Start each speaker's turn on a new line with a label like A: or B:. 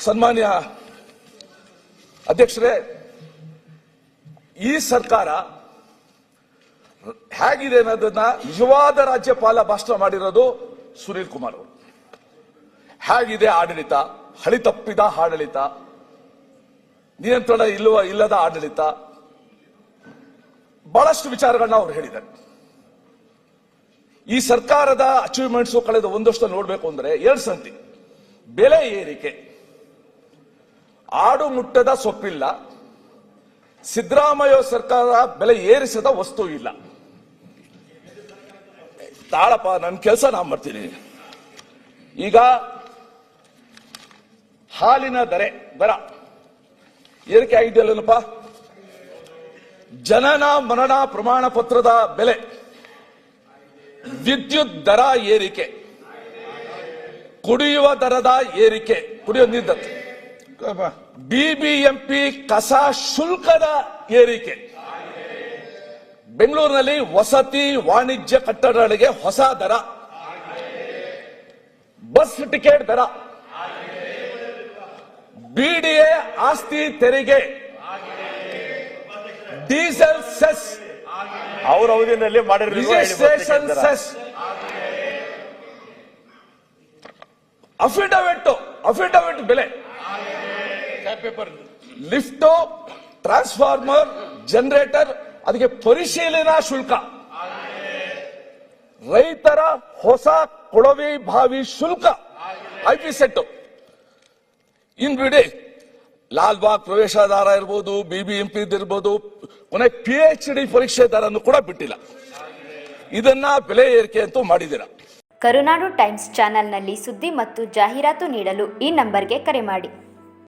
A: ಸನ್ಮಾನ್ಯ ಅಧ್ಯಕ್ಷರೇ, ಈ ಸರ್ಕಾರ ಹೇಗಿದೆ ಅನ್ನೋದನ್ನ ನಿಜವಾದ ರಾಜ್ಯಪಾಲ ಭಾಷಣ ಮಾಡಿರೋದು ಸುನೀಲ್ ಕುಮಾರ್ ಅವರು. ಹೇಗಿದೆ ಆಡಳಿತ, ಹಳಿ ತಪ್ಪಿದ ಆಡಳಿತ, ನಿಯಂತ್ರಣ ಇಲ್ಲದ ಆಡಳಿತ, ಬಹಳಷ್ಟು ವಿಚಾರಗಳನ್ನ ಅವರು ಹೇಳಿದ್ದಾರೆ. ಈ ಸರ್ಕಾರದ ಅಚೀವ್ಮೆಂಟ್ಸ್ ಕಳೆದ ಒಂದಷ್ಟು ನೋಡಬೇಕು ಅಂದ್ರೆ 2 ಸಂತಿ ಬೆಲೆ ಏರಿಕೆ, ಆಡು ಮುಟ್ಟದ ಸೊಪ್ಪಿಲ್ಲ, ಸಿದ್ದರಾಮಯ್ಯ ಸರ್ಕಾರ ಬೆಲೆ ಏರಿಸದ ವಸ್ತು ಇಲ್ಲ. ತಾಳಪ್ಪ, ನನ್ನ ಕೆಲಸ ನಾನು ಮಾಡ್ತೀನಿ. ಈಗ ಹಾಲಿನ ದರ ಏರಿಕೆ ಆಗಿದೆಯಲ್ಲಪ್ಪ, ಜನನ ಮರಣ ಪ್ರಮಾಣ ಪತ್ರದ ಬೆಲೆ, ವಿದ್ಯುತ್ ದರ ಏರಿಕೆ, ಕುಡಿಯುವ ದರದ ಏರಿಕೆ, ಕುಡಿಯುವ ನೀರಿನ ಬಿಬಿಎಂಪಿ ಕಸ ಶುಲ್ಕದ ಏರಿಕೆ, ಬೆಂಗಳೂರಿನಲ್ಲಿ ವಸತಿ ವಾಣಿಜ್ಯ ಕಟ್ಟಡಗಳಿಗೆ ಹೊಸ ದರ, ಬಸ್ ಟಿಕೆಟ್ ದರ, ಬಿಡಿಎ ಆಸ್ತಿ ತೆರಿಗೆ, ಡೀಸೆಲ್ ಸೆಸ್,
B: ಅವರ ಅವಧಿಯಲ್ಲಿ
A: ರಿಜಿಸ್ಟ್ರೇಷನ್ ಸೆಸ್, ಅಫಿಡವಿಟ್ ಬೆಲೆ, ಲಿಫ್ಟು, ಟ್ರಾನ್ಸ್ಫಾರ್ಮರ್, ಜನರೇಟರ್ ಅದಕ್ಕೆ ಪರಿಶೀಲನಾ ಶುಲ್ಕ, ರೈತರ ಹೊಸ ಕೊಳವೆ ಬಾವಿ ಶುಲ್ಕ, ಐಪಿ ಸೆಟ್, ಇನ್ಬಿಡಿ ಲಾಲ್ಬಾಗ್ ಪ್ರವೇಶಾಧಾರ ಇರ್ಬೋದು, ಬಿಬಿಎಂಪಿ ಇರ್ಬೋದು, ಕೊನೆ PhD ಪರೀಕ್ಷೆ ದರನ್ನು ಕೂಡ ಬಿಟ್ಟಿಲ್ಲ. ಇದನ್ನ ಬೆಲೆ ಏರಿಕೆ ಅಂತೂ ಮಾಡಿದ್ದೀರಾ.
C: ಕರುನಾಡು ಟೈಮ್ಸ್ ಚಾನೆಲ್ನಲ್ಲಿ ಸುದ್ದಿ ಮತ್ತು ಜಾಹೀರಾತು ನೀಡಲು ಈ ನಂಬರ್ಗೆ ಕರೆ ಮಾಡಿ.